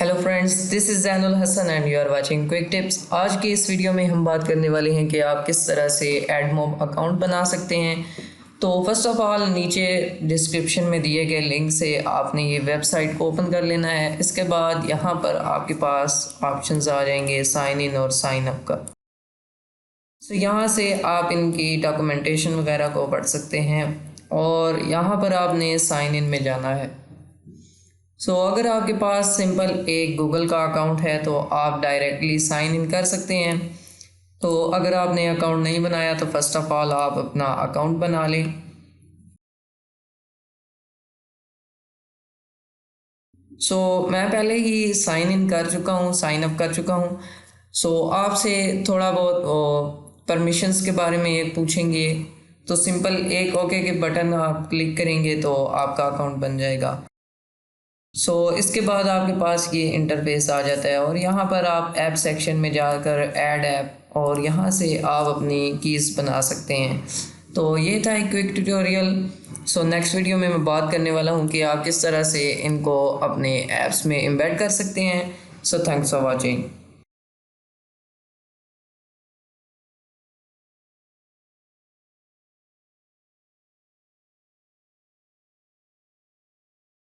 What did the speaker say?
Hello friends, this is Zainul Hasan and you are watching quick tips. आज की इस video में हम बात करने वाले हैं कि आप किस तरह से एडमोब अकाउंट बना सकते हैं। तो फर्स्ट ऑफ ऑल नीचे डिस्क्रिप्शन में दिए गए लिंक से आपने ये वेबसाइट को ओपन कर लेना है। इसके बाद यहाँ पर आपके पास ऑप्शंस आ जाएंगे साइन इन और साइन अप का। तो यहाँ से आप इनकी डॉक्यूमेंटेशन वगैरह को पढ़ सकते हैं और यहाँ पर आपने साइन इन में जाना है। अगर आपके पास सिंपल एक गूगल का अकाउंट है तो आप डायरेक्टली साइन इन कर सकते हैं। तो अगर आपने अकाउंट नहीं बनाया तो फर्स्ट ऑफ ऑल आप अपना अकाउंट बना लें। मैं पहले ही साइन इन कर चुका हूँ, साइन अप कर चुका हूँ। आपसे थोड़ा बहुत परमिशंस के बारे में पूछेंगे, तो सिंपल एक ओके के बटन आप क्लिक करेंगे तो आपका अकाउंट बन जाएगा। इसके बाद आपके पास ये इंटरफेस आ जाता है और यहाँ पर आप ऐप सेक्शन में जाकर ऐड ऐप और यहाँ से आप अपनी कीज़ बना सकते हैं। तो ये था एक क्विक ट्यूटोरियल। नेक्स्ट वीडियो में मैं बात करने वाला हूँ कि आप किस तरह से इनको अपने ऐप्स में एम्बेड कर सकते हैं। Thanks for watching.